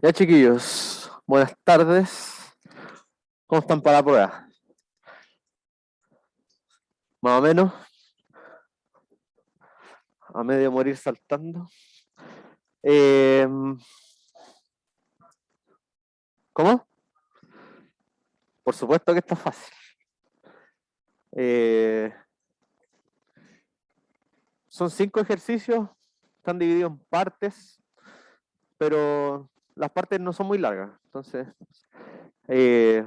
Ya, chiquillos, buenas tardes. ¿Cómo están para la prueba? Más o menos, a medio morir saltando. Eh, ¿Cómo? Por supuesto que está fácil. Eh, Son 5 ejercicios, están divididos en partes, pero las partes no son muy largas. Entonces, eh,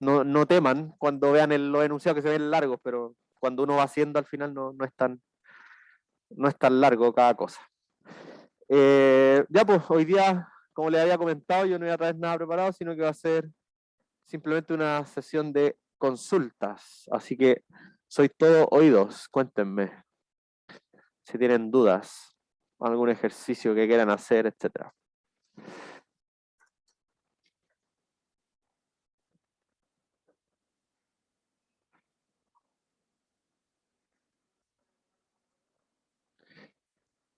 no teman cuando vean los enunciados que se ven largos, pero cuando uno va haciendo al final no es tan largo cada cosa. Ya pues, hoy día, como les había comentado, yo no voy a traer nada preparado, sino que va a ser simplemente una sesión de consultas. Así que soy todo oídos, cuéntenme si tienen dudas, algún ejercicio que quieran hacer, etcétera.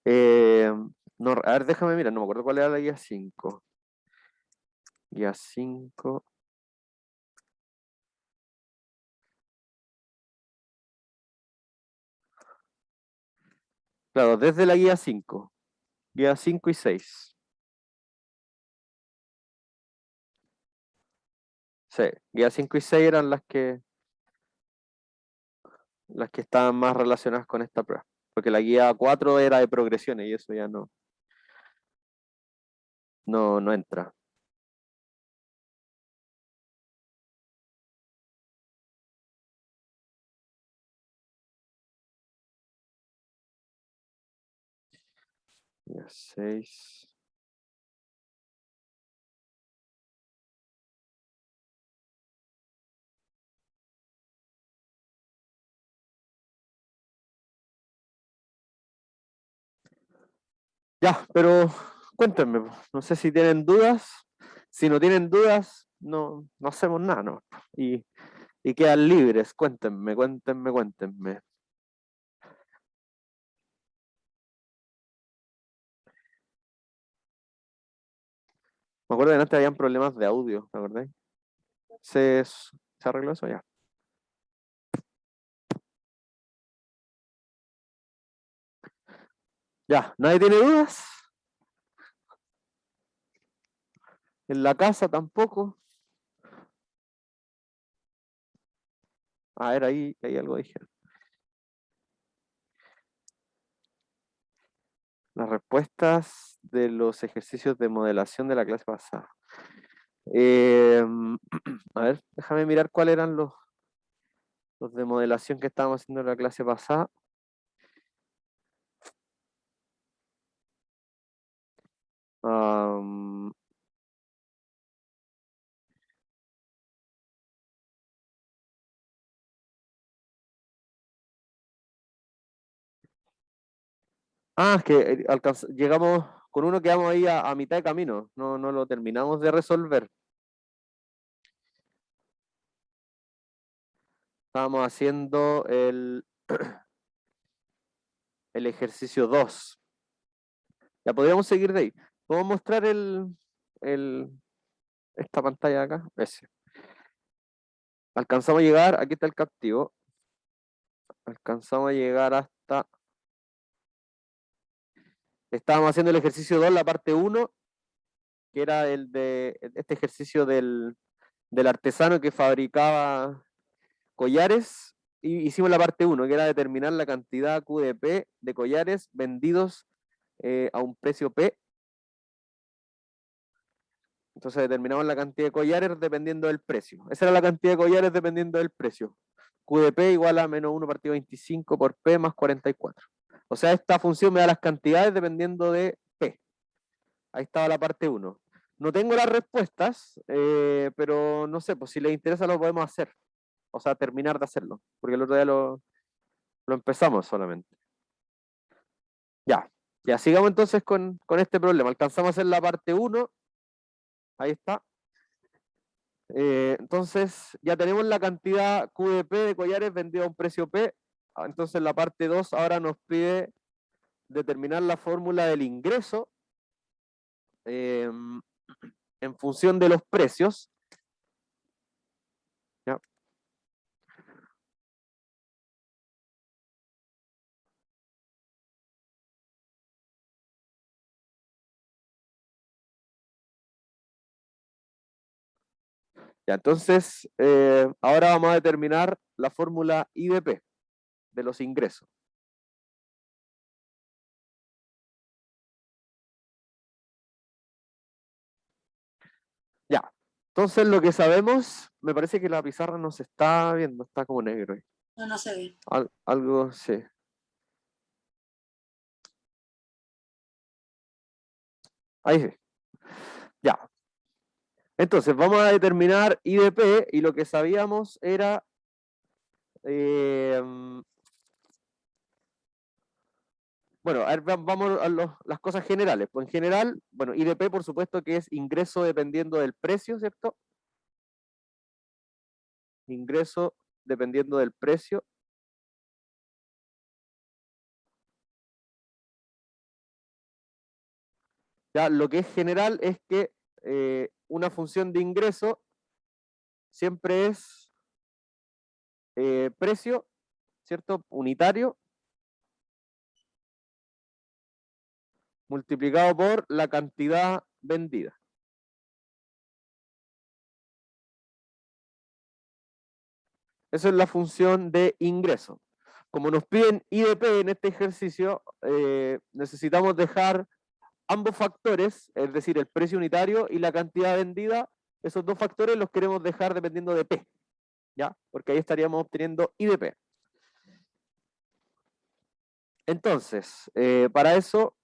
Eh, no, a ver, déjame mirar, no me acuerdo cuál era la guía 5. Guía 5. Claro, desde la guía 5. Guía 5 y 6. Sí, guía 5 y 6 eran las que estaban más relacionadas con esta prueba. Porque la guía 4 era de progresiones y eso ya no entra. Guía 6. Ya, pero cuéntenme, po. No sé si tienen dudas. Si no tienen dudas, no hacemos nada, ¿no? Y quedan libres. Cuéntenme, cuéntenme, cuéntenme. Me acuerdo que antes habían problemas de audio, ¿te acordás? ¿Se arregló eso ya? Ya, ¿nadie tiene dudas? ¿En la casa tampoco? A ver, ahí algo dijeron. Las respuestas de los ejercicios de modelación de la clase pasada. Eh, a ver, déjame mirar cuáles eran los de modelación que estábamos haciendo en la clase pasada. Am, es que llegamos con uno, quedamos ahí a mitad de camino, no lo terminamos de resolver. Estábamos haciendo el ejercicio 2. Ya podríamos seguir de ahí. ¿Puedo mostrar el, esta pantalla de acá? Ese. Alcanzamos a llegar, aquí está el captivo. Alcanzamos a llegar hasta. Estábamos haciendo el ejercicio 2, la parte 1, que era el de este ejercicio del artesano que fabricaba collares. Y hicimos la parte 1, que era determinar la cantidad QDP de collares vendidos a un precio P. Entonces determinamos la cantidad de collares dependiendo del precio. Esa era la cantidad de collares dependiendo del precio. QDP igual a menos 1 partido 25 por P más 44. O sea, esta función me da las cantidades dependiendo de P. Ahí estaba la parte 1. No tengo las respuestas, pero no sé, pues si les interesa lo podemos hacer. O sea, terminar de hacerlo. Porque el otro día lo empezamos solamente. Ya, ya sigamos entonces con este problema. Alcanzamos a hacer la parte 1. Ahí está. Entonces, ya tenemos la cantidad QDP de collares vendidos a un precio P. Entonces, la parte 2 ahora nos pide determinar la fórmula del ingreso. en función de los precios. ¿Ya? Ya, entonces, ahora vamos a determinar la fórmula IDP de los ingresos. Ya, entonces lo que sabemos, me parece que la pizarra no se está viendo, está como negro. No, no se ve. Algo, sí. Ahí sí. Ya. Entonces, vamos a determinar IDP y lo que sabíamos era... bueno, a ver, vamos a las cosas generales. Pues en general, bueno, IDP por supuesto que es ingreso dependiendo del precio, ¿cierto? Ingreso dependiendo del precio. Ya, lo que es general es que una función de ingreso siempre es precio, ¿cierto? Unitario, multiplicado por la cantidad vendida. Esa es la función de ingreso. Como nos piden IDP en este ejercicio, necesitamos dejar ambos factores, es decir, el precio unitario y la cantidad vendida, esos dos factores los queremos dejar dependiendo de P, ¿ya? Porque ahí estaríamos obteniendo IDP. Entonces, para eso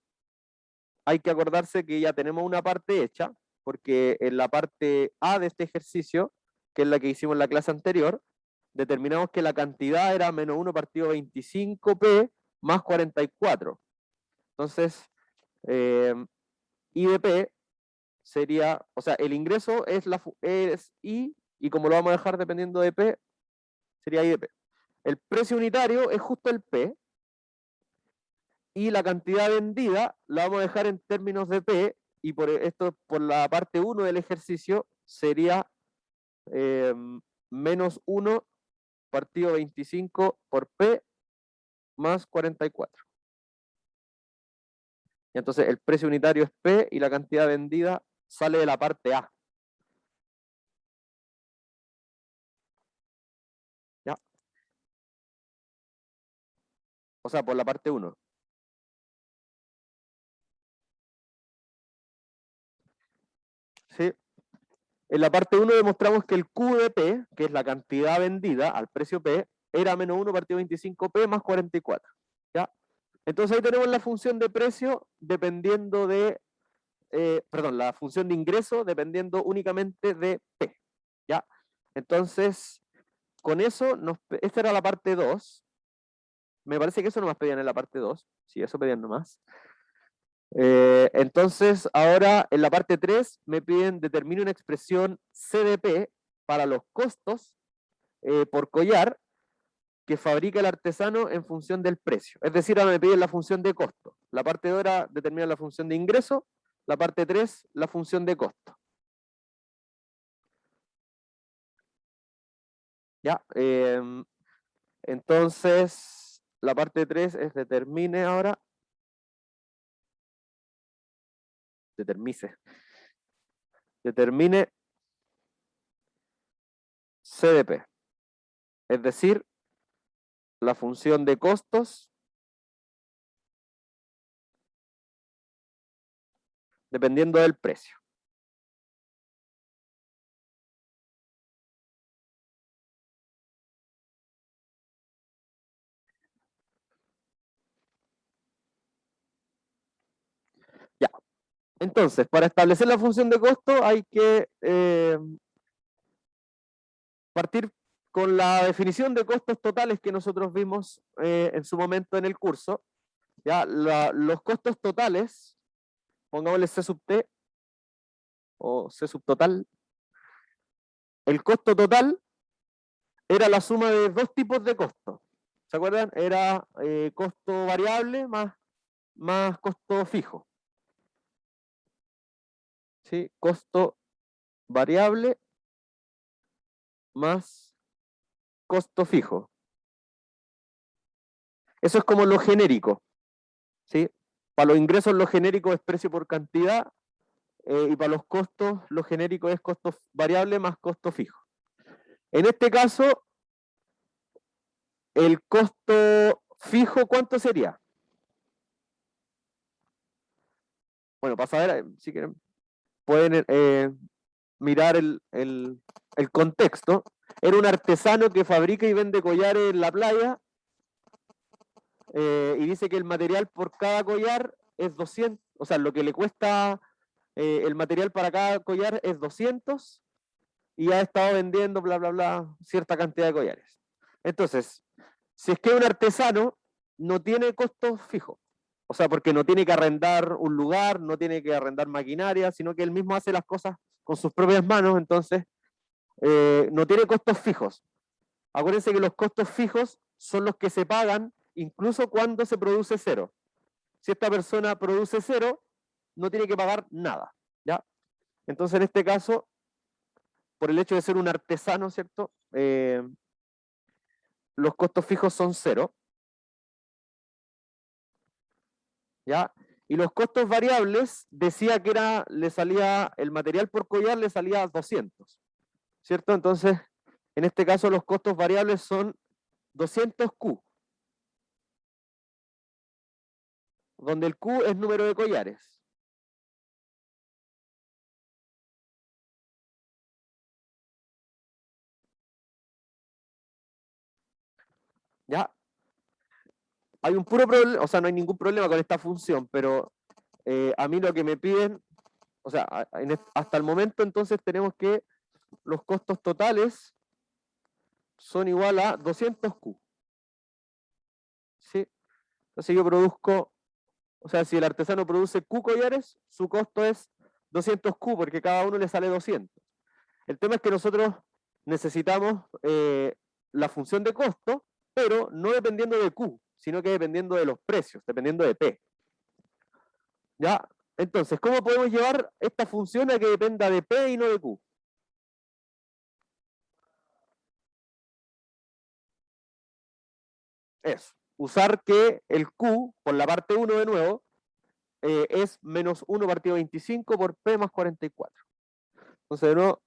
hay que acordarse que ya tenemos una parte hecha, porque en la parte A de este ejercicio, que es la que hicimos en la clase anterior, determinamos que la cantidad era menos 1 partido 25P más 44. Entonces, IDP sería, o sea, el ingreso es I, y como lo vamos a dejar dependiendo de P, sería IDP. El precio unitario es justo el P, y la cantidad vendida la vamos a dejar en términos de P, y por esto, por la parte 1 del ejercicio, sería menos 1 partido 25 por P más 44. Y entonces el precio unitario es P y la cantidad vendida sale de la parte A. ¿Ya? O sea, por la parte 1. ¿Sí? En la parte 1 demostramos que el Q de P, que es la cantidad vendida al precio P, era menos 1 partido 25P más 44. ¿Ya? Entonces ahí tenemos la función de precio dependiendo de, perdón, la función de ingreso dependiendo únicamente de P. ¿Ya? Entonces, con eso, esta era la parte 2. Me parece que eso nomás pedían en la parte 2. Sí, eso pedían nomás. Entonces, ahora en la parte 3 me piden determine una expresión CDP para los costos por collar que fabrica el artesano en función del precio. Es decir, ahora me piden la función de costo. La parte 2 era determinar la función de ingreso, la parte 3 la función de costo. ¿Ya? Entonces, la parte 3 es determine ahora. Determine CDP. Es decir, la función de costos dependiendo del precio. Ya. Entonces, para establecer la función de costo hay que partir con la definición de costos totales que nosotros vimos en su momento en el curso. Ya, los costos totales, pongámosle C sub T o C sub total. El costo total era la suma de dos tipos de costos. ¿Se acuerdan? Era costo variable más costo fijo. ¿Sí? Costo variable más costo fijo. Eso es como lo genérico, ¿sí? Para los ingresos lo genérico es precio por cantidad, y para los costos lo genérico es costo variable más costo fijo. En este caso, el costo fijo, ¿cuánto sería? Bueno, para saber, si quieren, pueden mirar el contexto. Era un artesano que fabrica y vende collares en la playa, y dice que el material por cada collar es 200, o sea, lo que le cuesta el material para cada collar es 200, y ha estado vendiendo, bla, bla, bla, cierta cantidad de collares. Entonces, si es que un artesano no tiene costos fijos, o sea, porque no tiene que arrendar un lugar, no tiene que arrendar maquinaria, sino que él mismo hace las cosas con sus propias manos, entonces no tiene costos fijos. Acuérdense que los costos fijos son los que se pagan incluso cuando se produce cero. Si esta persona produce cero, no tiene que pagar nada, ¿ya? Entonces, en este caso, por el hecho de ser un artesano, ¿cierto? Los costos fijos son cero, ¿ya? Y los costos variables, decía que le salía, el material por collar le salía 200, ¿cierto? Entonces, en este caso los costos variables son 200Q, donde el Q es número de collares. ¿Ya? Hay un puro problema, o sea, no hay ningún problema con esta función, pero a mí lo que me piden, o sea, hasta el momento entonces tenemos que los costos totales son igual a 200Q. ¿Sí? Entonces yo produzco, o sea, si el artesano produce Q collares, su costo es 200Q, porque cada uno le sale 200. El tema es que nosotros necesitamos la función de costo, pero no dependiendo de Q, sino que dependiendo de los precios, dependiendo de P. ¿Ya? Entonces, ¿cómo podemos llevar esta función a que dependa de P y no de Q? Eso. Usar que el Q, por la parte 1 de nuevo, es menos 1 partido 25 por P más 44. Entonces, de nuevo,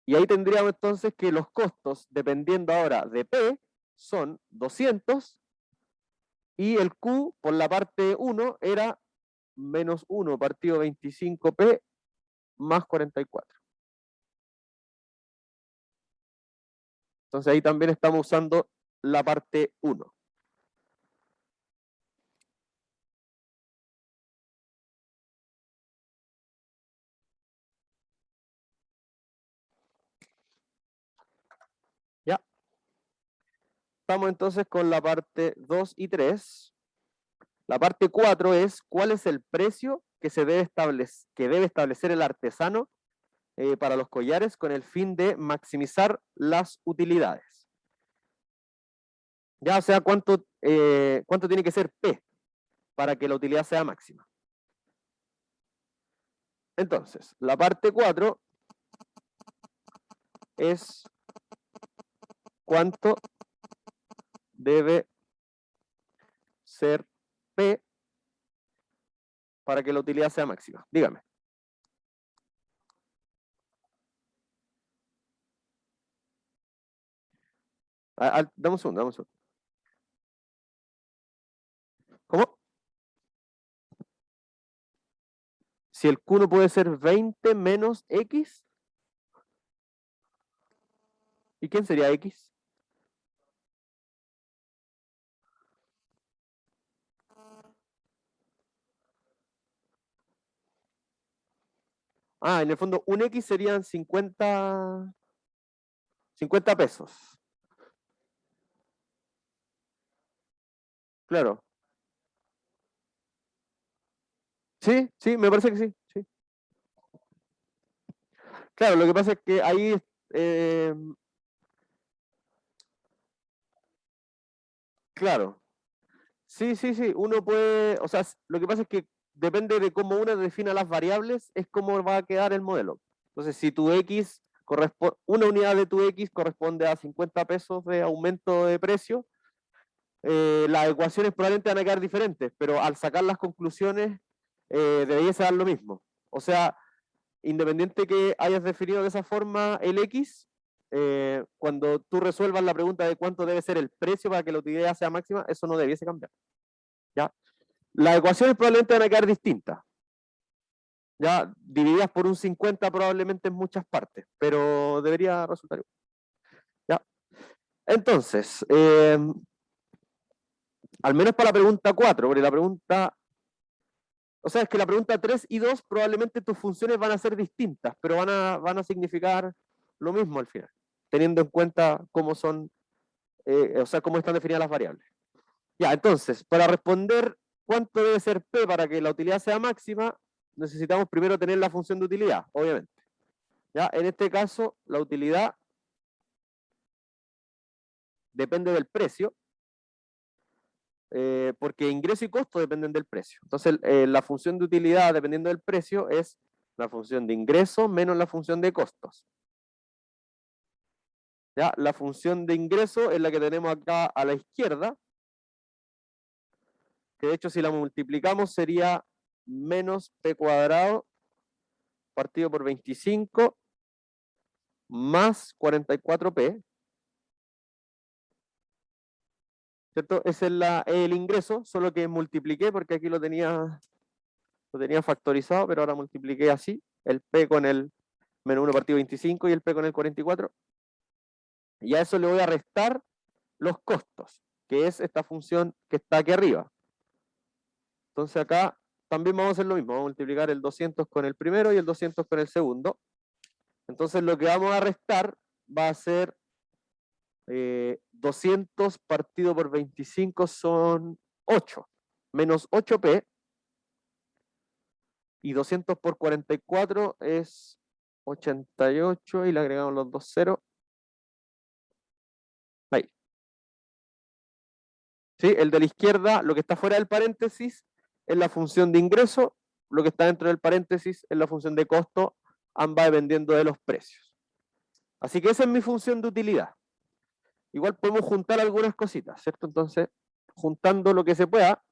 y ahí tendríamos entonces que los costos, dependiendo ahora de P, son 200, y el Q, por la parte 1, era menos 1 partido 25P más 44. Entonces ahí también estamos usando la parte 1. ¿Ya? Estamos entonces con la parte 2 y 3. La parte 4 es cuál es el precio que debe establecer el artesano para los collares con el fin de maximizar las utilidades. Ya, o sea, cuánto tiene que ser P para que la utilidad sea máxima. Entonces, la parte 4 es cuánto debe ser P para que la utilidad sea máxima. Dígame. Dame un segundo, dame un segundo. ¿Cómo? Si el Q no puede ser 20 menos X, ¿y quién sería X? En el fondo, un X serían 50 pesos. Claro. Sí, sí, me parece que sí. Sí. Claro, lo que pasa es que ahí, eh, claro. Sí, sí, sí, uno puede, o sea, lo que pasa es que depende de cómo uno defina las variables, es cómo va a quedar el modelo. Entonces, si tu X una unidad de tu X corresponde a 50 pesos de aumento de precio, las ecuaciones probablemente van a quedar diferentes, pero al sacar las conclusiones debería dar lo mismo. O sea, independiente que hayas definido de esa forma el X, cuando tú resuelvas la pregunta de cuánto debe ser el precio para que la utilidad sea máxima, eso no debiese cambiar. ¿Ya? Las ecuaciones probablemente van a quedar distintas. Ya divididas por un 50 probablemente en muchas partes, pero debería resultar igual. ¿Ya? Entonces, al menos para la pregunta 4, porque la pregunta, o sea, es que la pregunta 3 y 2 probablemente tus funciones van a ser distintas, pero van a significar lo mismo al final, teniendo en cuenta cómo son, o sea, cómo están definidas las variables. Ya, entonces, para responder cuánto debe ser P para que la utilidad sea máxima, necesitamos primero tener la función de utilidad, obviamente. ¿Ya? En este caso, la utilidad depende del precio, porque ingreso y costo dependen del precio. Entonces, la función de utilidad, dependiendo del precio, es la función de ingreso menos la función de costos. ¿Ya? La función de ingreso es la que tenemos acá a la izquierda, que de hecho si la multiplicamos sería menos P cuadrado partido por 25 más 44P. ¿Cierto? Ese es el ingreso, solo que multipliqué porque aquí lo tenía factorizado, pero ahora multipliqué así, el P con el menos 1 partido 25 y el P con el 44. Y a eso le voy a restar los costos, que es esta función que está aquí arriba. Entonces acá también vamos a hacer lo mismo, vamos a multiplicar el 200 con el primero y el 200 con el segundo. Entonces lo que vamos a restar va a ser 200 partido por 25 son 8, menos 8P, y 200 por 44 es 88, y le agregamos los dos ceros. Ahí. ¿Sí? El de la izquierda, lo que está fuera del paréntesis, es la función de ingreso, lo que está dentro del paréntesis es la función de costo, ambas dependiendo de los precios. Así que esa es mi función de utilidad. Igual podemos juntar algunas cositas, ¿cierto? Entonces, juntando lo que se pueda,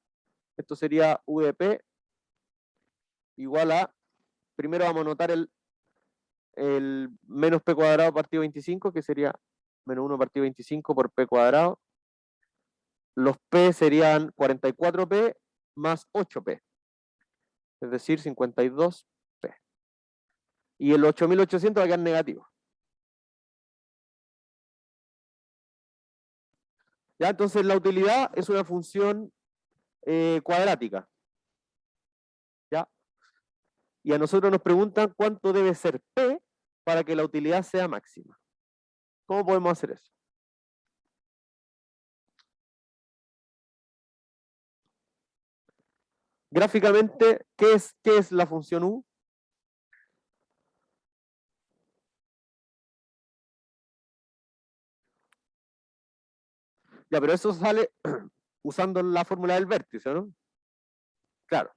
esto sería UDP igual a, primero vamos a anotar el menos P cuadrado partido 25, que sería menos 1 partido 25 por P cuadrado. Los P serían 44P más 8P, es decir, 52P. Y el 8800 va a quedar negativo. ¿Ya? Entonces la utilidad es una función cuadrática. ¿Ya? Y a nosotros nos preguntan cuánto debe ser P para que la utilidad sea máxima. ¿Cómo podemos hacer eso? Gráficamente, ¿qué es la función U? Ya, pero eso sale usando la fórmula del vértice, ¿no? Claro.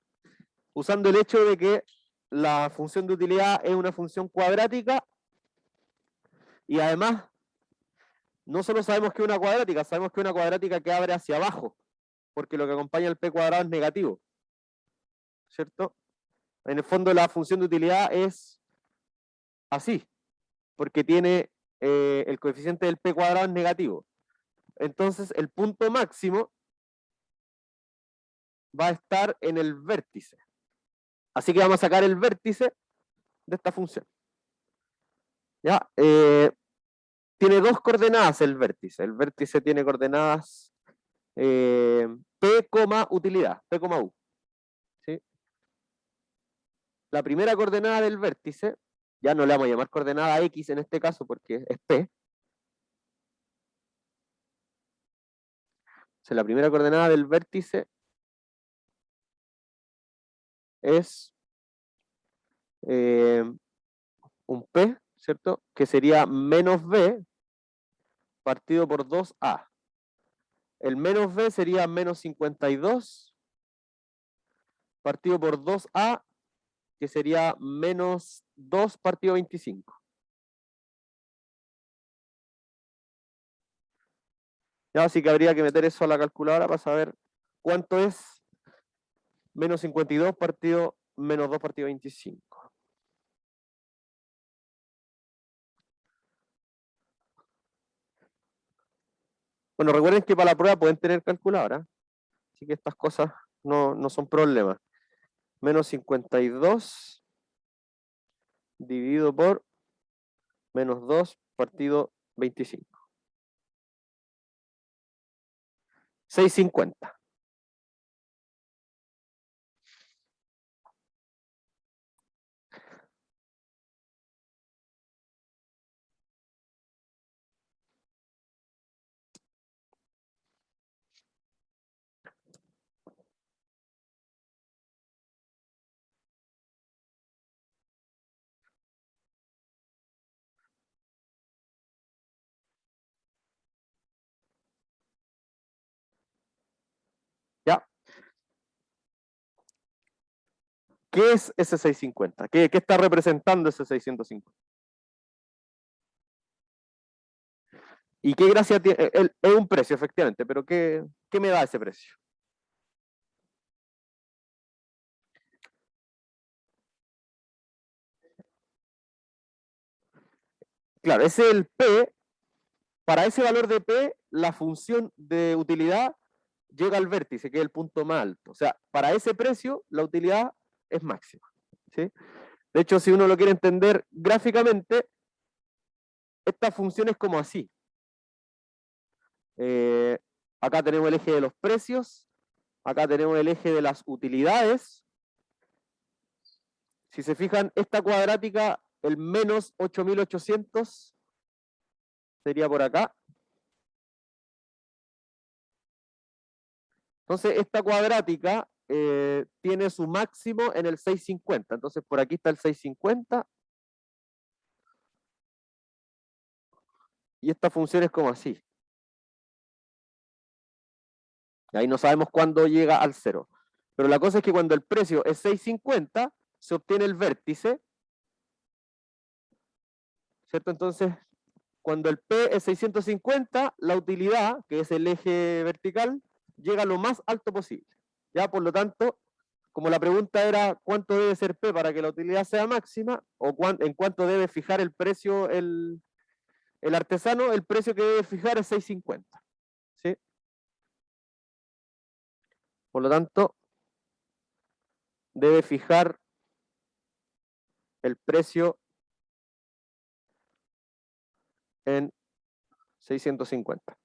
Usando el hecho de que la función de utilidad es una función cuadrática y además no solo sabemos que es una cuadrática, sabemos que es una cuadrática que abre hacia abajo, porque lo que acompaña al P cuadrado es negativo, ¿cierto? En el fondo la función de utilidad es así, porque tiene el coeficiente del P cuadrado es negativo. Entonces el punto máximo va a estar en el vértice. Así que vamos a sacar el vértice de esta función. ¿Ya? Tiene dos coordenadas el vértice. El vértice tiene coordenadas P, utilidad, P, U. ¿Sí? La primera coordenada del vértice, ya no le vamos a llamar coordenada X en este caso porque es P. O sea, la primera coordenada del vértice es un P, ¿cierto? Que sería menos B partido por 2A. El menos B sería menos 52 partido por 2A, que sería menos 2 partido 25. Ya, así que habría que meter eso a la calculadora para saber cuánto es menos 52 partido menos 2 partido 25. Bueno, recuerden que para la prueba pueden tener calculadora, así que estas cosas no son problemas. Menos 52 dividido por menos 2 partido 25. 650. ¿Ya? ¿Qué es ese 650? ¿Qué está representando ese 650? ¿Y qué gracia tiene? Es un precio, efectivamente, pero ¿qué me da ese precio? Claro, ese es el P. Para ese valor de P, la función de utilidad llega al vértice, que es el punto más alto. O sea, para ese precio, la utilidad es máxima. ¿Sí? De hecho, si uno lo quiere entender gráficamente, esta función es como así. Acá tenemos el eje de los precios, acá tenemos el eje de las utilidades. Si se fijan, esta cuadrática, el menos 8.800, sería por acá. Entonces, esta cuadrática tiene su máximo en el 650. Entonces, por aquí está el 650. Y esta función es como así. Y ahí no sabemos cuándo llega al 0. Pero la cosa es que cuando el precio es 650, se obtiene el vértice. ¿Cierto? Entonces, cuando el P es 650, la utilidad, que es el eje vertical, llega a lo más alto posible. Ya, por lo tanto, como la pregunta era cuánto debe ser P para que la utilidad sea máxima, o en cuánto debe fijar el precio el artesano, el precio que debe fijar es 650. ¿Sí? Por lo tanto, debe fijar el precio en 650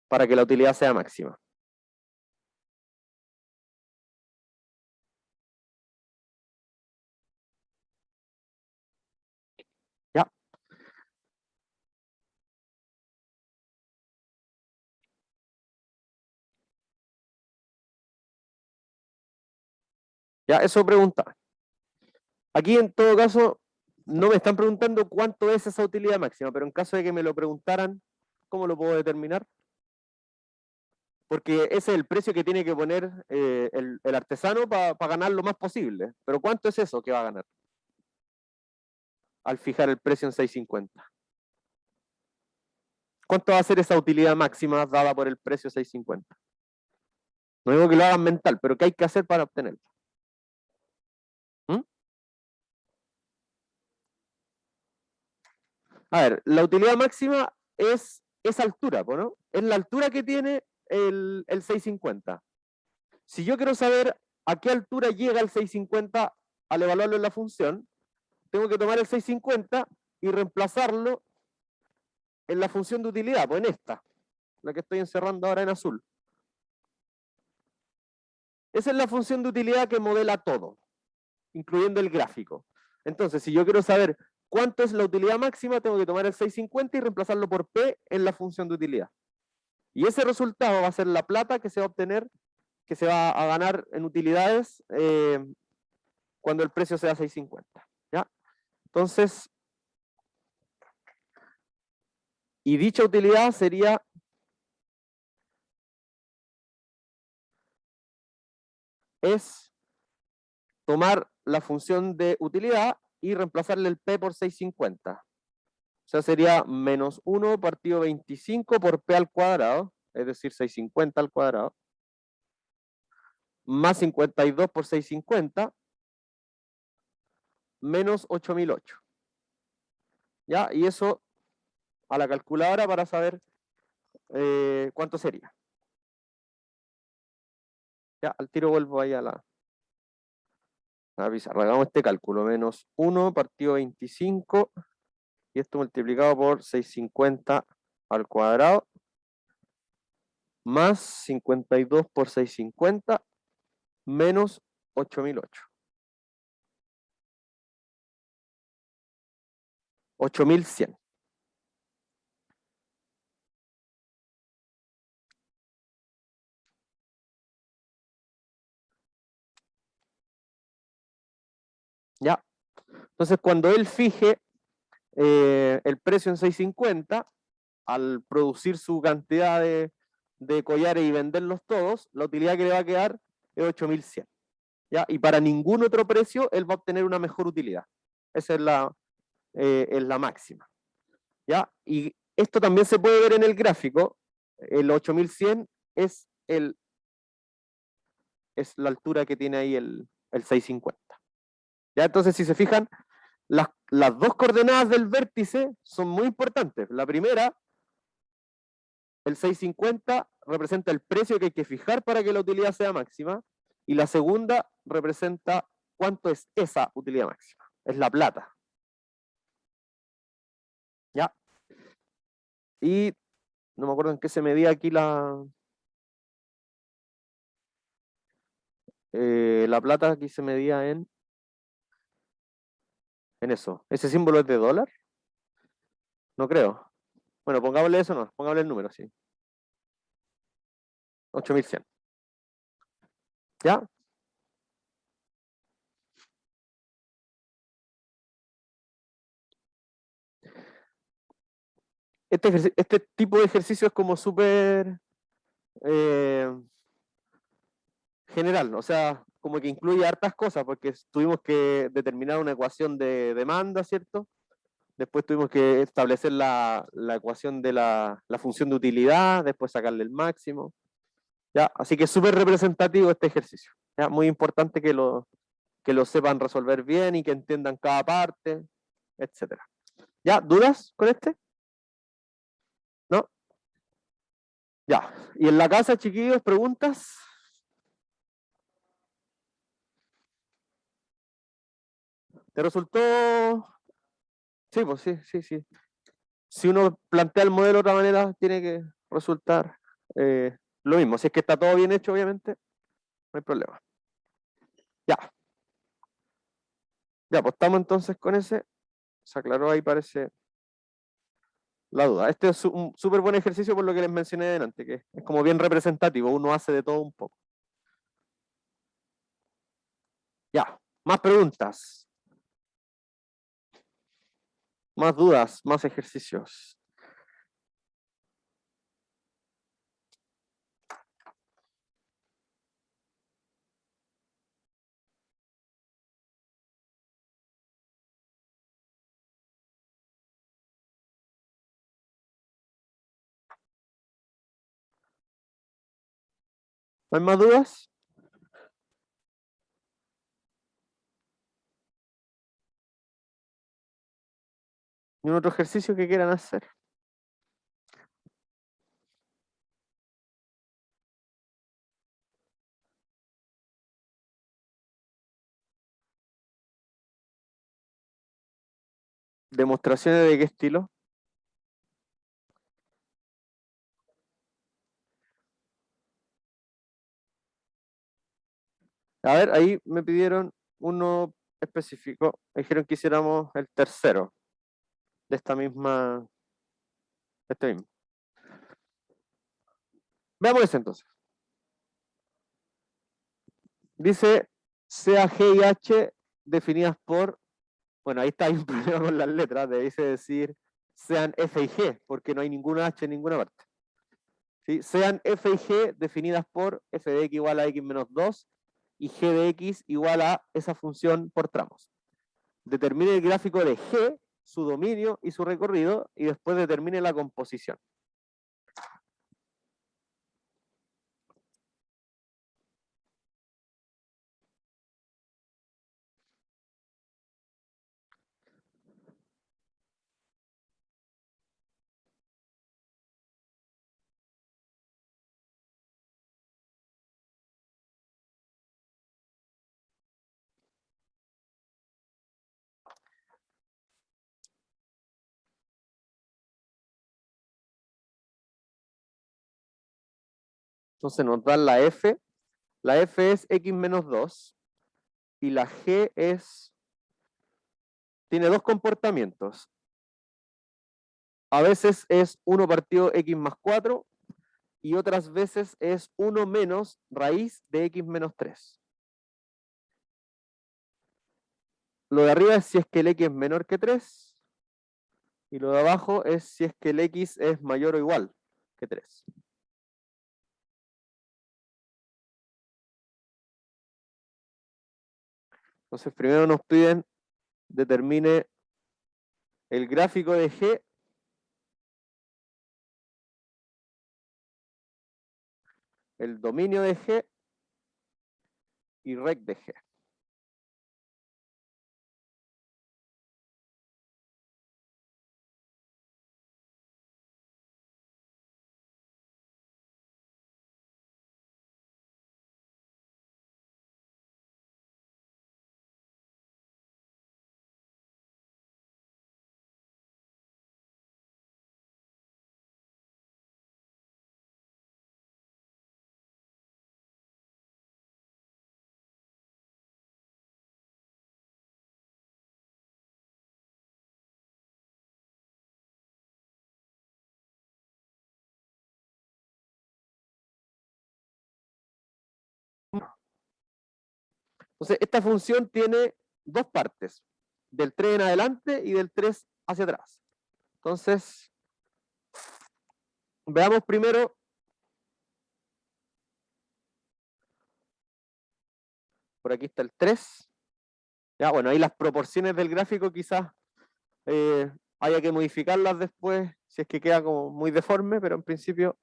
para que la utilidad sea máxima. ¿Ya? Ya, eso pregunta. Aquí en todo caso, no me están preguntando cuánto es esa utilidad máxima, pero en caso de que me lo preguntaran, ¿cómo lo puedo determinar? Porque ese es el precio que tiene que poner el artesano para ganar lo más posible. Pero ¿cuánto es eso que va a ganar al fijar el precio en 650? ¿Cuánto va a ser esa utilidad máxima dada por el precio 650? No digo que lo hagan mental, pero ¿qué hay que hacer para obtenerlo? ¿Mm? A ver, la utilidad máxima es esa altura, ¿no? Es la altura que tiene el 650. Si yo quiero saber a qué altura llega el 650 al evaluarlo en la función, tengo que tomar el 650 y reemplazarlo en la función de utilidad, pues en esta, la que estoy encerrando ahora en azul. Esa es la función de utilidad que modela todo, incluyendo el gráfico. Entonces, si yo quiero saber cuánto es la utilidad máxima, tengo que tomar el 650 y reemplazarlo por P en la función de utilidad. Y ese resultado va a ser la plata que se va a obtener, que se va a ganar en utilidades cuando el precio sea 650. ¿Ya? Entonces, y dicha utilidad sería es tomar la función de utilidad y reemplazarle el P por 650. O sea, sería menos 1 partido 25 por P al cuadrado, es decir, 650 al cuadrado, más 52 por 650, menos 8008. ¿Ya? Y eso a la calculadora para saber cuánto sería. Ya, al tiro vuelvo ahí a la pizarra. Hagamos este cálculo. Menos 1 partido 25. Y esto multiplicado por 650 al cuadrado. Más 52 por 650. Menos 8008. 8100. ¿Ya? Entonces, cuando él fije el precio en 650, al producir su cantidad de collares y venderlos todos, la utilidad que le va a quedar es 8100. ¿Ya? Y para ningún otro precio, él va a obtener una mejor utilidad. Esa es la máxima. ¿Ya? Y esto también se puede ver en el gráfico. El 8100 es la altura que tiene ahí el 650. ¿Ya? Entonces, si se fijan, las dos coordenadas del vértice son muy importantes. La primera, el 650, representa el precio que hay que fijar para que la utilidad sea máxima. Y la segunda representa cuánto es esa utilidad máxima. Es la plata. ¿Ya? Y no me acuerdo en qué se medía aquí la plata, aquí se medía en eso. ¿Ese símbolo es de dólar? No creo. Bueno, pongámosle eso, no, pongámosle el número, sí. 8100. ¿Ya? Este tipo de ejercicio es como súper general, o sea, como que incluye hartas cosas, porque tuvimos que determinar una ecuación de demanda, ¿cierto? Después tuvimos que establecer la ecuación de la función de utilidad, después sacarle el máximo. ¿Ya? Así que es súper representativo este ejercicio. ¿Ya? Muy importante que lo sepan resolver bien y que entiendan cada parte, etc. ¿Ya? ¿Dudas con este? ¿No? Ya. ¿Y en la casa, chiquillos, preguntas? ¿Te resultó? Sí, pues sí, sí, sí. Si uno plantea el modelo de otra manera, tiene que resultar lo mismo. Si es que está todo bien hecho, obviamente, no hay problema. Ya. Ya, pues estamos entonces con ese. Se aclaró ahí, parece la duda. Este es un súper buen ejercicio por lo que les mencioné delante, que es como bien representativo, uno hace de todo un poco. Ya, más preguntas, más dudas, más ejercicios. ¿No hay más dudas? ¿Ni un otro ejercicio que quieran hacer? ¿Demostraciones de qué estilo? A ver, ahí me pidieron uno específico. Me dijeron que hiciéramos el tercero de esta misma, de este mismo. Veamos ese entonces. Dice sea G y H definidas por, bueno, ahí está, hay un problema con las letras, dice decir sean F y G, porque no hay ninguna H en ninguna parte. ¿Sí? Sean F y G definidas por f de x igual a x menos 2 y g de x igual a esa función por tramos. Determine el gráfico de g, su dominio y su recorrido, y después determine la composición. Entonces nos dan la f. La f es x menos 2 y la g tiene dos comportamientos. A veces es 1 partido x más 4 y otras veces es 1 menos raíz de x menos 3. Lo de arriba es si es que el x es menor que 3 y lo de abajo es si es que el x es mayor o igual que 3. Entonces primero nos piden determine el gráfico de g el dominio de g y rec de g. Entonces, esta función tiene dos partes, del 3 en adelante y del 3 hacia atrás. Entonces, veamos primero, por aquí está el 3. Ya, bueno, ahí las proporciones del gráfico quizás haya que modificarlas después, si es que queda como muy deforme, pero en principio,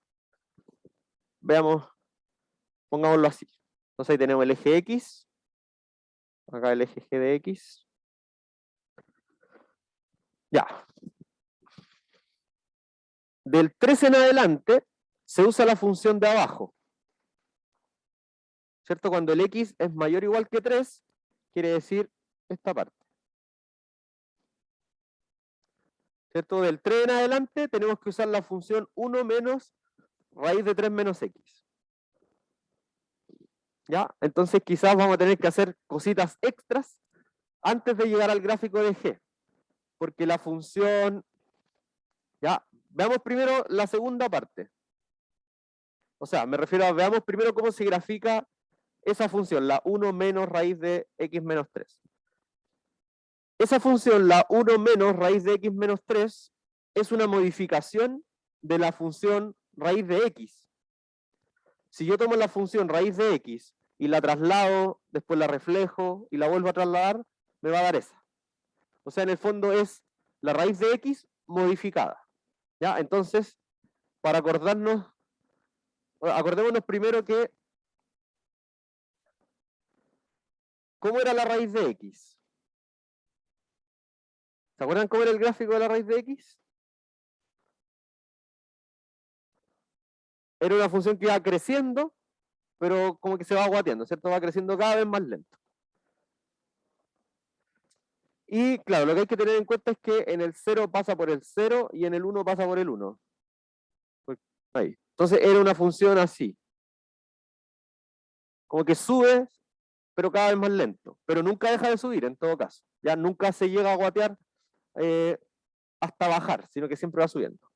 veamos, pongámoslo así. Entonces ahí tenemos el eje X, acá el eje G de X. Ya. Del 3 en adelante se usa la función de abajo. ¿Cierto? Cuando el X es mayor o igual que 3, quiere decir esta parte. ¿Cierto? Del 3 en adelante tenemos que usar la función 1 menos raíz de 3 menos X. ¿Ya? Entonces quizás vamos a tener que hacer cositas extras antes de llegar al gráfico de G. Porque la función... Ya, veamos primero la segunda parte. O sea, me refiero a, veamos primero cómo se grafica esa función, la 1 menos raíz de x menos 3. Esa función, la 1 menos raíz de x menos 3, es una modificación de la función raíz de x. Si yo tomo la función raíz de x y la traslado, después la reflejo y la vuelvo a trasladar, me va a dar esa. O sea, en el fondo es la raíz de x modificada. ¿Ya? Entonces, para acordarnos, acordémonos primero que ¿cómo era la raíz de x? ¿Se acuerdan cómo era el gráfico de la raíz de x? Era una función que iba creciendo, pero como que se va aguateando, ¿cierto? Va creciendo cada vez más lento. Y claro, lo que hay que tener en cuenta es que en el 0 pasa por el 0 y en el 1 pasa por el 1. Ahí. Entonces era una función así. Como que sube, pero cada vez más lento. Pero nunca deja de subir en todo caso. Ya nunca se llega a aguatear hasta bajar, sino que siempre va subiendo.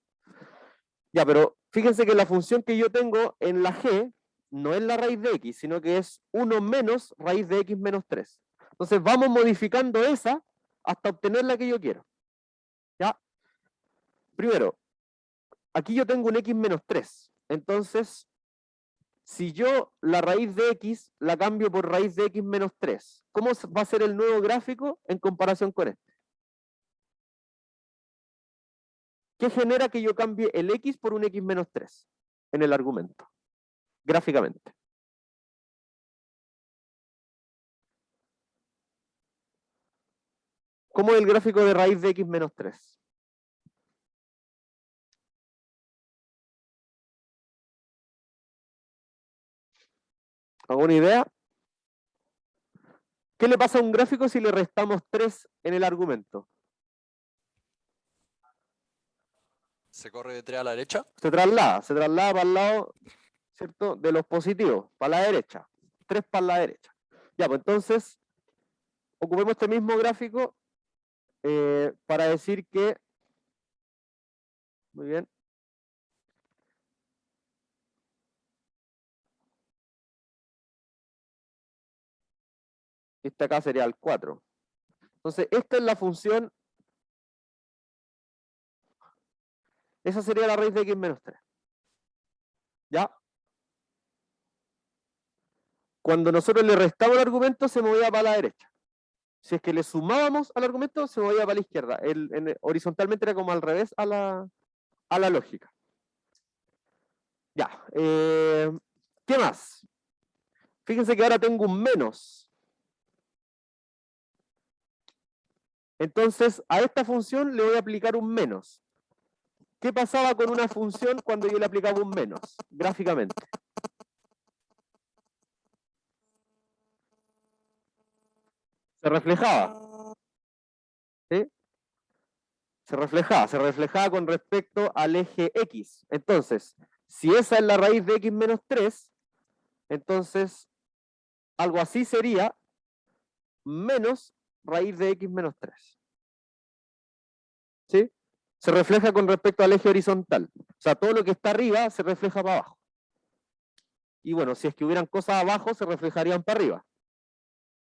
Ya, pero fíjense que la función que yo tengo en la g no es la raíz de x, sino que es 1 menos raíz de x menos 3. Entonces vamos modificando esa hasta obtener la que yo quiero. ¿Ya? Primero, aquí yo tengo un x menos 3. Entonces, Si yo la raíz de x la cambio por raíz de x menos 3, ¿cómo va a ser el nuevo gráfico en comparación con este? ¿Qué genera que yo cambie el x por un x menos 3 en el argumento, gráficamente? ¿Cómo es el gráfico de raíz de x menos 3? ¿Alguna idea? ¿Qué le pasa a un gráfico si le restamos 3 en el argumento? ¿Se corre de 3 a la derecha? Se traslada para el lado, ¿cierto? De los positivos, para la derecha. 3 para la derecha. Ya, pues entonces, ocupemos este mismo gráfico para decir que, muy bien, este acá sería el 4. Entonces, esta es la función, esa sería la raíz de x menos 3. ¿Ya? Cuando nosotros le restamos el argumento, se movía para la derecha. Si es que le sumábamos al argumento, se movía para la izquierda. Horizontalmente era como al revés a la lógica. Ya. ¿Qué más? Fíjense que ahora tengo un menos. Entonces, a esta función le voy a aplicar un menos. ¿Qué pasaba con una función cuando yo le aplicaba un menos, gráficamente? Se reflejaba. ¿Sí? Se reflejaba con respecto al eje X. Entonces, si esa es la raíz de X menos 3, entonces algo así sería menos raíz de X menos 3. ¿Sí? Se refleja con respecto al eje horizontal. O sea, todo lo que está arriba se refleja para abajo. Y bueno, si es que hubieran cosas abajo, se reflejarían para arriba.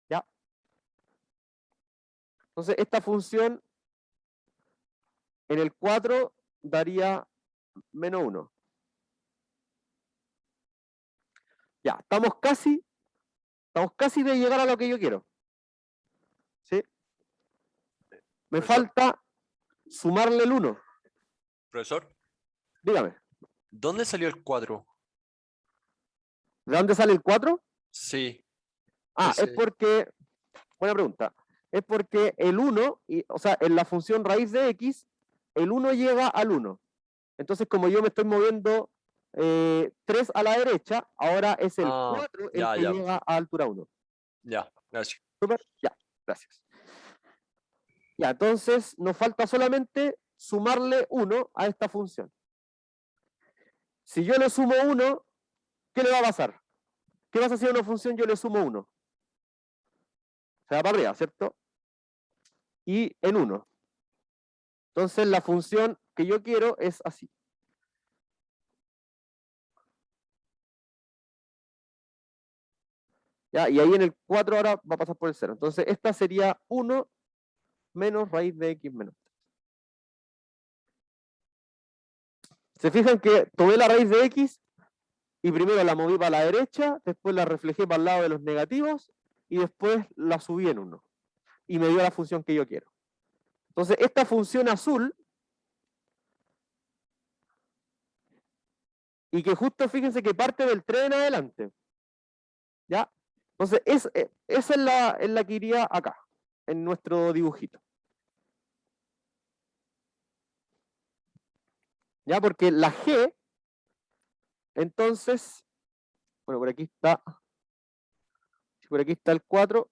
¿Ya? Entonces, esta función en el 4 daría menos 1. Ya, estamos casi de llegar a lo que yo quiero. ¿Sí? Me Profesor. falta sumarle el 1. Profesor, Dígame, ¿dónde salió el 4? ¿de dónde sale el 4? Sí, Es ese. porque, buena pregunta, es porque el 1, o sea, en la función raíz de x, el 1 llega al 1. Entonces, como yo me estoy moviendo 3 a la derecha, ahora es el 4 el Ya, que ya, llega a altura 1. ya, gracias. ¿Súper? Ya, gracias. Ya, entonces nos falta solamente sumarle 1 a esta función. Si yo le sumo 1, ¿qué le va a pasar? ¿Qué pasa si a una función yo le sumo 1? Se va para arriba, ¿cierto? Y en 1. Entonces la función que yo quiero es así. ¿Ya? Y ahí en el 4 ahora va a pasar por el 0. Entonces esta sería 1 menos raíz de x menos 3. ¿Se fijan que tomé la raíz de x y primero la moví para la derecha, después la reflejé para el lado de los negativos y después la subí en 1? Y me dio la función que yo quiero. Entonces esta función azul, y que justo fíjense que parte del 3 en adelante. ¿Ya? Entonces esa es la que iría acá, en nuestro dibujito. ¿Ya? Porque la G, entonces, bueno, por aquí está el 4,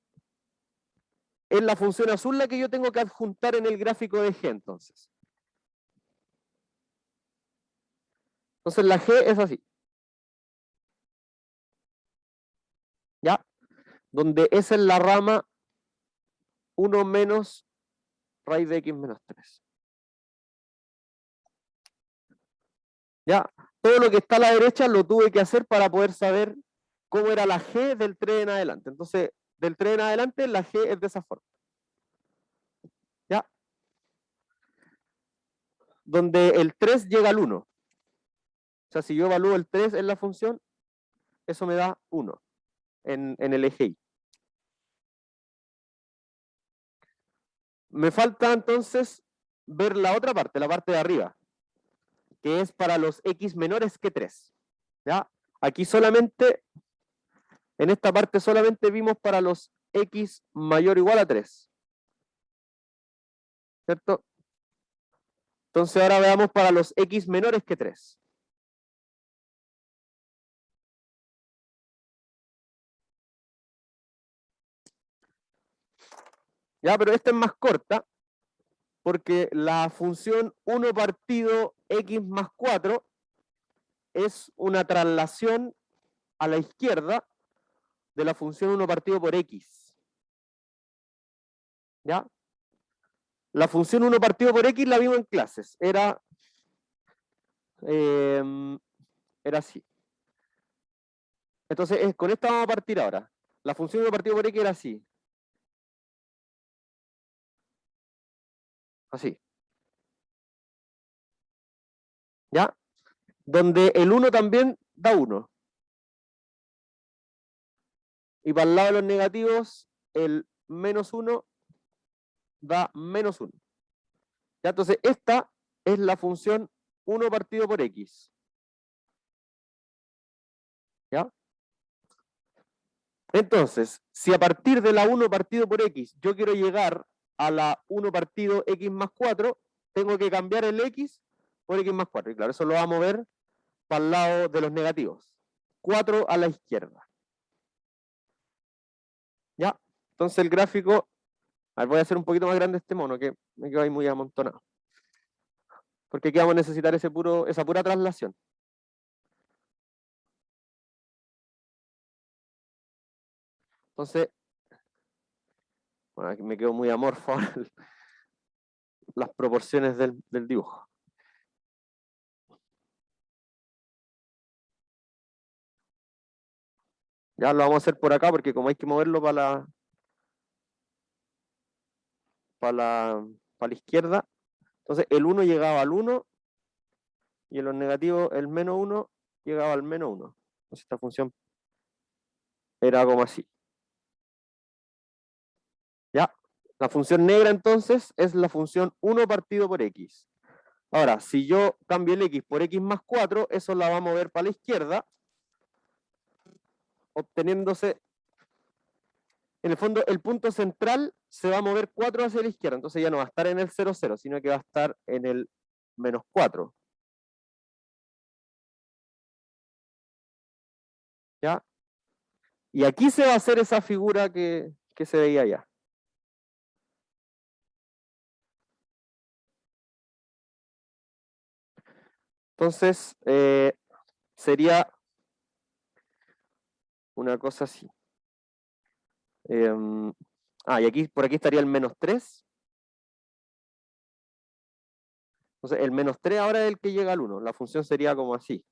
es la función azul la que yo tengo que adjuntar en el gráfico de G, entonces. Entonces la G es así. ¿Ya? Donde esa es la rama 1 menos raíz de x menos 3. ¿Ya? Todo lo que está a la derecha lo tuve que hacer para poder saber cómo era la G del 3 en adelante. Entonces, del 3 en adelante, la G es de esa forma. ¿Ya? Donde el 3 llega al 1. O sea, si yo evalúo el 3 en la función, eso me da 1 en el eje Y. Me falta entonces ver la otra parte, la parte de arriba, que es para los X menores que 3. ¿Ya? Aquí solamente, en esta parte solamente vimos para los X mayor o igual a 3. ¿Cierto? Entonces ahora veamos para los X menores que 3. Ya, pero esta es más corta, porque la función 1 partido X más 4 es una traslación a la izquierda de la función 1 partido por X. ¿Ya? La función 1 partido por X la vimos en clases. Era así. Entonces, con esta vamos a partir ahora. La función 1 partido por X era así. Así. ¿Ya? Donde el 1 también da 1. Y para el lado de los negativos, el menos 1 da menos 1. ¿Ya? Entonces, esta es la función 1 partido por X. ¿Ya? Entonces, si a partir de la 1 partido por X yo quiero llegar a la 1 partido X más 4, tengo que cambiar el X por X más 4. Y claro, eso lo vamos a mover para el lado de los negativos. 4 a la izquierda. ¿Ya? Entonces el gráfico, a ver, voy a hacer un poquito más grande este mono, que me quedo ahí muy amontonado. Porque aquí vamos a necesitar esa pura traslación. Entonces, bueno, aquí me quedo muy amorfo las proporciones del dibujo. Ya lo vamos a hacer por acá porque como hay que moverlo para la izquierda, entonces el 1 llegaba al 1 y en los negativos el menos 1 llegaba al menos 1. Entonces esta función era como así. ¿Ya? La función negra entonces es la función 1 partido por X. Ahora, si yo cambio el X por X más 4, eso la va a mover para la izquierda, obteniéndose, en el fondo, el punto central se va a mover 4 hacia la izquierda, entonces ya no va a estar en el 0, 0, sino que va a estar en el menos 4. ¿Ya? Y aquí se va a hacer esa figura que se veía allá. Entonces, sería una cosa así. Y aquí, por aquí estaría el menos 3. Entonces, el menos 3 ahora es el que llega al 1. La función sería como así.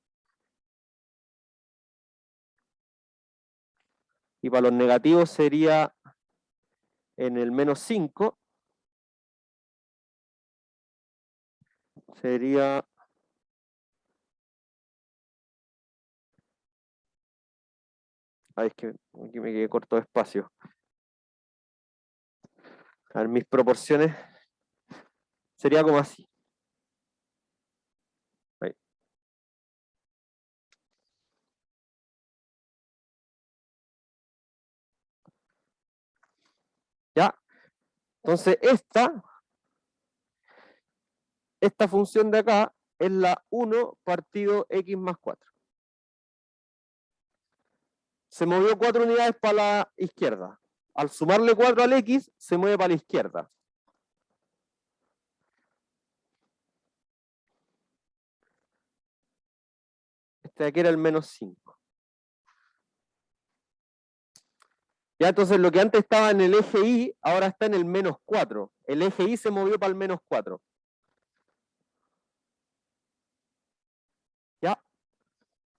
Y para los negativos sería en el menos 5. Sería... Ay, es que aquí me quedé corto de espacio. A ver, mis proporciones sería como así. Ahí. ¿Ya? Entonces esta función de acá es la 1 partido X más 4. Se movió 4 unidades para la izquierda. Al sumarle 4 al X, se mueve para la izquierda. Este de aquí era el menos 5. Ya, entonces lo que antes estaba en el eje Y, ahora está en el menos 4. El eje Y se movió para el menos 4. ¿Ya?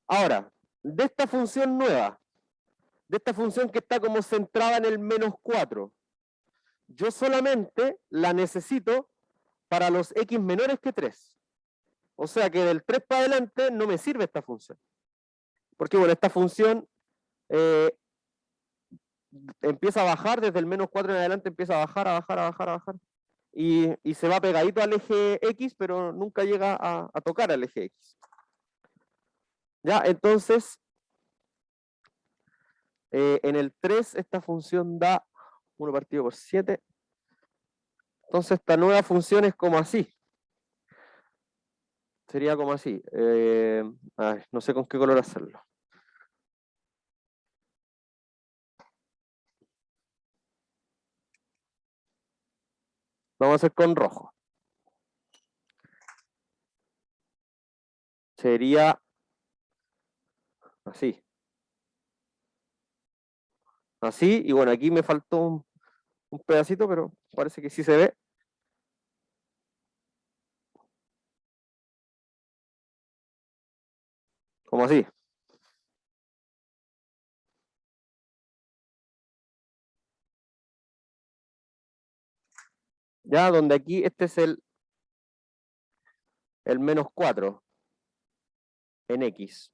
Ahora, de esta función nueva, de esta función que está como centrada en el menos 4, yo solamente la necesito para los X menores que 3. O sea que del 3 para adelante no me sirve esta función. Porque bueno, esta función empieza a bajar, desde el menos 4 en adelante empieza a bajar, a bajar, a bajar, a bajar. Y se va pegadito al eje X, pero nunca llega a tocar al eje X. Ya, entonces, en el 3 esta función da 1 partido por 7. Entonces esta nueva función es como así. Sería como así. A ver, no sé con qué color hacerlo. Vamos a hacer con rojo. Sería así. Así, y bueno, aquí me faltó un pedacito, pero parece que sí se ve. Como así. Ya, donde aquí este es el menos 4 en X.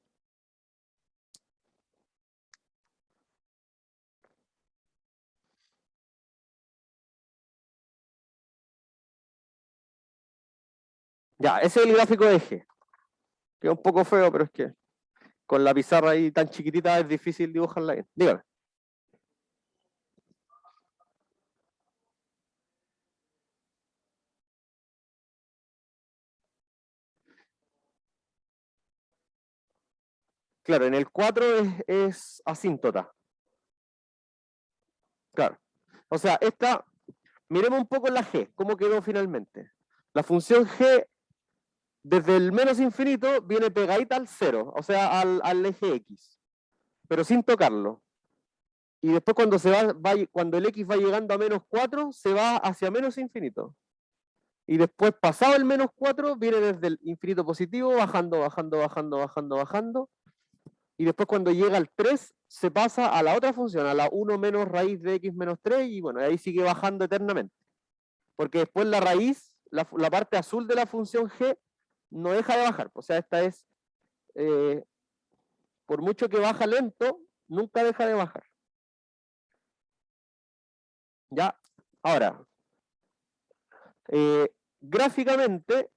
Ya, ese es el gráfico de eje. Que es un poco feo, pero es que con la pizarra ahí tan chiquitita es difícil dibujarla bien. Dígame. Claro, en el 4 es asíntota. Claro. O sea, miremos un poco la G, cómo quedó finalmente. La función G, desde el menos infinito, viene pegadita al 0, o sea, al eje X, pero sin tocarlo. Y después cuando el X va llegando a menos 4, se va hacia menos infinito. Y después, pasado el menos 4, viene desde el infinito positivo, bajando, bajando, bajando, bajando, bajando. Y después cuando llega al 3, se pasa a la otra función, a la 1 menos raíz de X menos 3, y bueno, ahí sigue bajando eternamente. Porque después la raíz, la parte azul de la función G, no deja de bajar. O sea, esta es, por mucho que baja lento, nunca deja de bajar. Ya, ahora, gráficamente,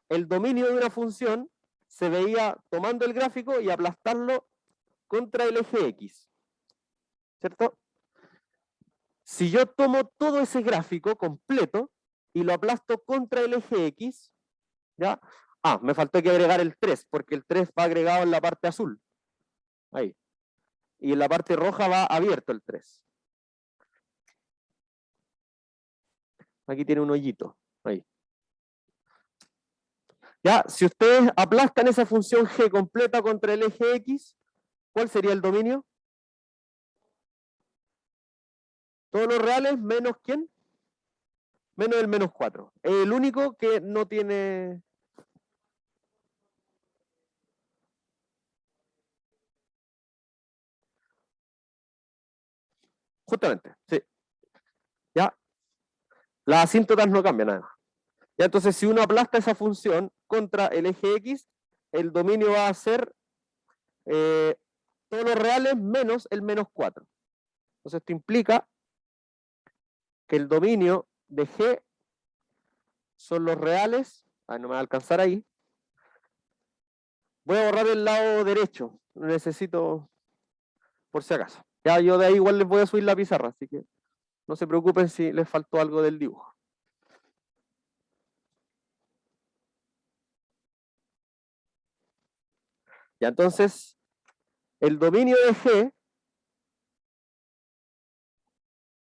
el dominio de una función se veía tomando el gráfico y aplastarlo contra el eje X. ¿Cierto? Si yo tomo todo ese gráfico completo y lo aplasto contra el eje X, ¿ya? Ah, me faltó que agregar el 3, porque el 3 va agregado en la parte azul. Ahí. Y en la parte roja va abierto el 3. Aquí tiene un hoyito. Ahí. Ya, si ustedes aplastan esa función G completa contra el eje X, ¿cuál sería el dominio? Todos los reales menos ¿quién? Menos el menos 4. Es el único que no tiene... Justamente, sí. Ya, las asíntotas no cambian nada. Ya, entonces, si uno aplasta esa función contra el eje X, el dominio va a ser todos los reales menos el menos 4. Entonces, esto implica que el dominio de G son los reales. No me va a alcanzar ahí. Voy a borrar el lado derecho. Lo necesito por si acaso. Ya yo de ahí igual les voy a subir la pizarra, así que no se preocupen si les faltó algo del dibujo. Ya, entonces, el dominio de G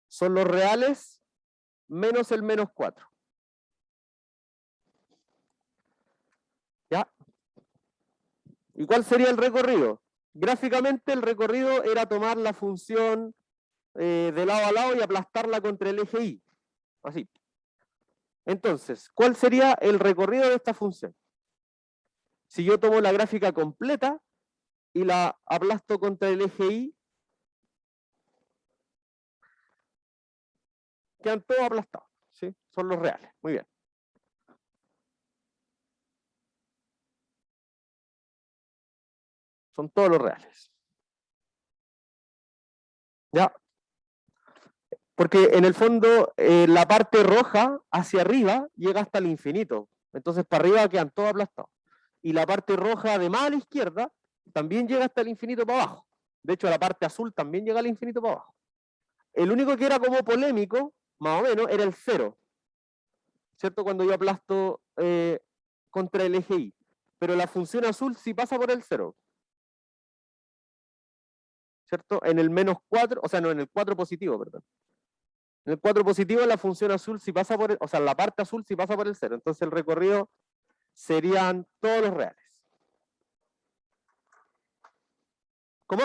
son los reales menos el menos 4. ¿Ya? ¿Y cuál sería el recorrido? Gráficamente el recorrido era tomar la función de lado a lado y aplastarla contra el eje Y. Así. Entonces, ¿cuál sería el recorrido de esta función? Si yo tomo la gráfica completa y la aplasto contra el eje Y, quedan todos aplastados. ¿Sí? Son los reales. Muy bien. Son todos los reales. ¿Ya? Porque en el fondo la parte roja hacia arriba llega hasta el infinito. Entonces para arriba quedan todos aplastados. Y la parte roja de más a la izquierda también llega hasta el infinito para abajo. De hecho, la parte azul también llega al infinito para abajo. El único que era como polémico, más o menos, era el cero. ¿Cierto? Cuando yo aplasto contra el eje Y. Pero la función azul sí pasa por el cero. ¿Cierto? En el -4, o sea, no, en el 4 positivo, perdón. En el 4 positivo la función azul si pasa por el, o sea, la parte azul si pasa por el cero. Entonces el recorrido serían todos los reales. ¿Cómo?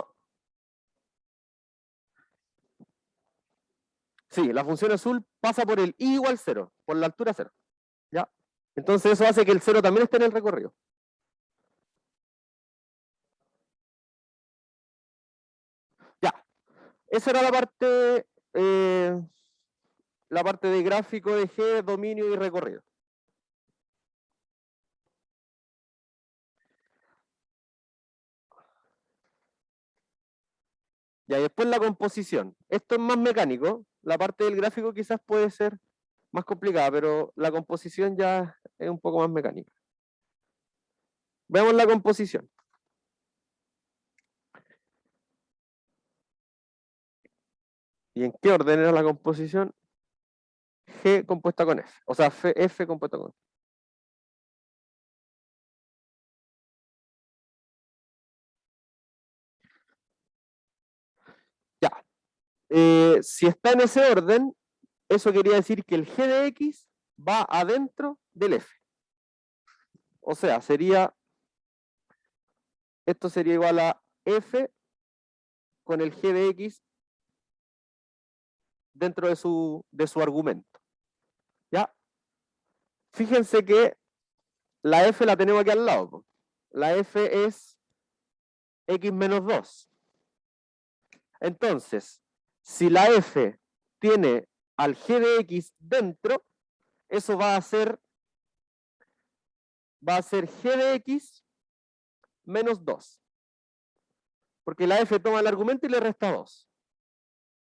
Sí, la función azul pasa por el I igual 0, por la altura 0. ¿Ya? Entonces eso hace que el 0 también esté en el recorrido. Ya. Esa era la parte de gráfico de G, dominio y recorrido. Ya, y después la composición. Esto es más mecánico. La parte del gráfico quizás puede ser más complicada, pero la composición ya es un poco más mecánica. Veamos la composición. ¿Y en qué orden era la composición? G compuesta con F. O sea, F compuesta con F. Ya. Si está en ese orden, eso quería decir que el G de X va adentro del F. O sea, esto sería igual a F con el G de X dentro de su argumento. ¿Ya? Fíjense que la F la tenemos aquí al lado. La F es X menos 2. Entonces, si la F tiene al G de X dentro, eso va a ser G de X menos 2. Porque la F toma el argumento y le resta 2.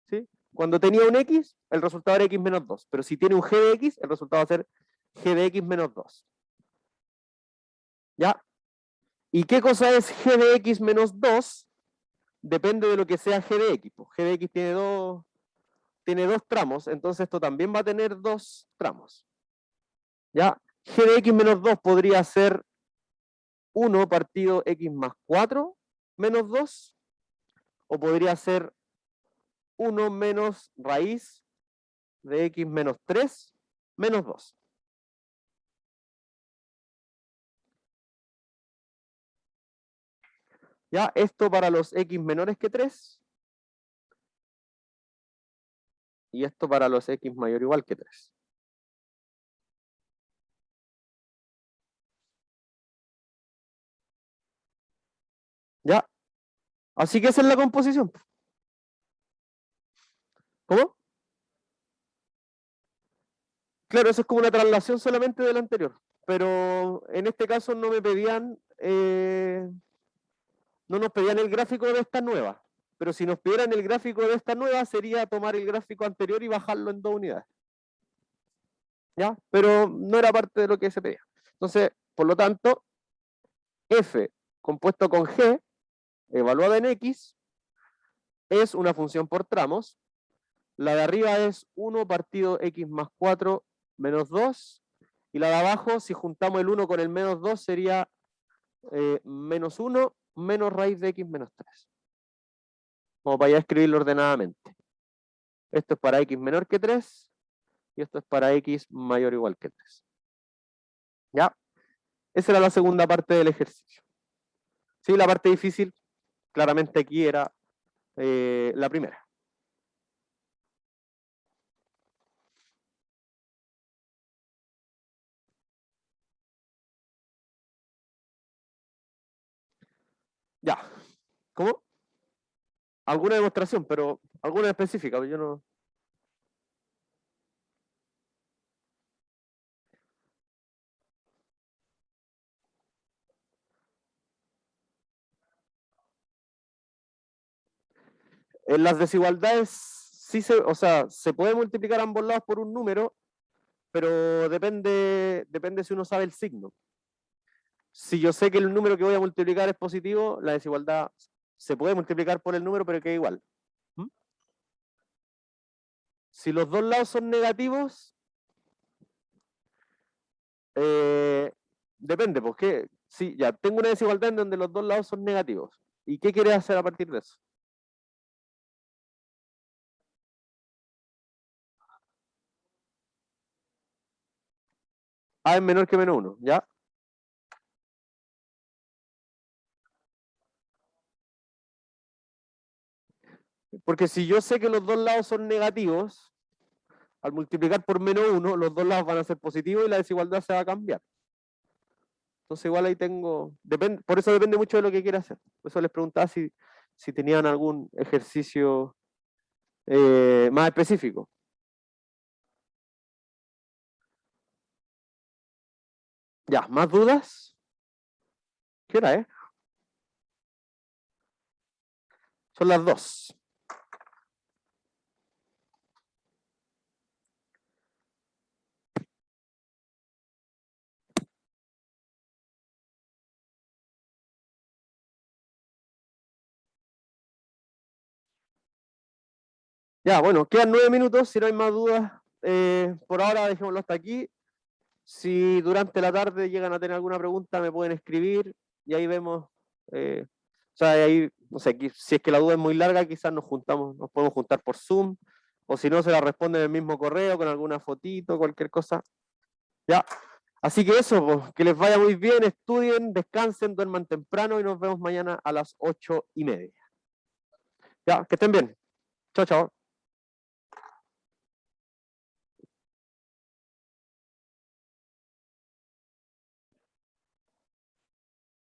¿Sí? Cuando tenía un X, el resultado era X menos 2. Pero si tiene un G de X, el resultado va a ser G de X menos 2. ¿Ya? ¿Y qué cosa es G de X menos 2? Depende de lo que sea G de X. Pues G de X tiene dos tramos, entonces esto también va a tener dos tramos. ¿Ya? G de X menos 2 podría ser 1 partido X más 4 menos 2, o podría ser 1 menos raíz de X menos 3 menos 2. ¿Ya? Esto para los X menores que 3, y esto para los X mayor o igual que 3. ¿Ya? Así que esa es la composición. ¿Cómo? Claro, eso es como una traslación solamente del anterior, pero en este caso no me pedían, no nos pedían el gráfico de esta nueva, pero si nos pidieran el gráfico de esta nueva sería tomar el gráfico anterior y bajarlo en 2 unidades. ¿Ya? Pero no era parte de lo que se pedía. Entonces, por lo tanto, F compuesto con G, evaluada en X, es una función por tramos. La de arriba es 1 partido X más 4 menos 2. Y la de abajo, si juntamos el 1 con el menos 2, sería menos 1 menos raíz de X menos 3. Como para ya escribirlo ordenadamente. Esto es para X menor que 3 y esto es para X mayor o igual que 3. ¿Ya? Esa era la segunda parte del ejercicio. Sí, la parte difícil, claramente aquí era la primera. Ya. ¿Cómo? Alguna demostración, pero alguna específica, yo no. En las desigualdades sí se puede multiplicar ambos lados por un número, pero depende si uno sabe el signo. Si yo sé que el número que voy a multiplicar es positivo, la desigualdad se puede multiplicar por el número, pero queda igual. Si los dos lados son negativos, depende, porque sí, ya tengo una desigualdad en donde los dos lados son negativos. ¿Y qué quieres hacer a partir de eso? A es menor que menos 1, ¿ya? Porque si yo sé que los dos lados son negativos, al multiplicar por menos 1, los dos lados van a ser positivos y la desigualdad se va a cambiar. Entonces igual ahí tengo, por eso depende mucho de lo que quiera hacer. Por eso les preguntaba si tenían algún ejercicio más específico. Ya, ¿más dudas? ¿Qué hora es? Son las 2. Ya, bueno, quedan 9 minutos, si no hay más dudas. Por ahora dejémoslo hasta aquí. Si durante la tarde llegan a tener alguna pregunta, me pueden escribir y ahí vemos. O sea, ahí, no sé, si es que la duda es muy larga, quizás nos podemos juntar por Zoom, o si no, se la responden en el mismo correo con alguna fotito, cualquier cosa. Ya. Así que eso, pues, que les vaya muy bien, estudien, descansen, duerman temprano y nos vemos mañana a las 8:30. Ya, que estén bien. Chao, chao.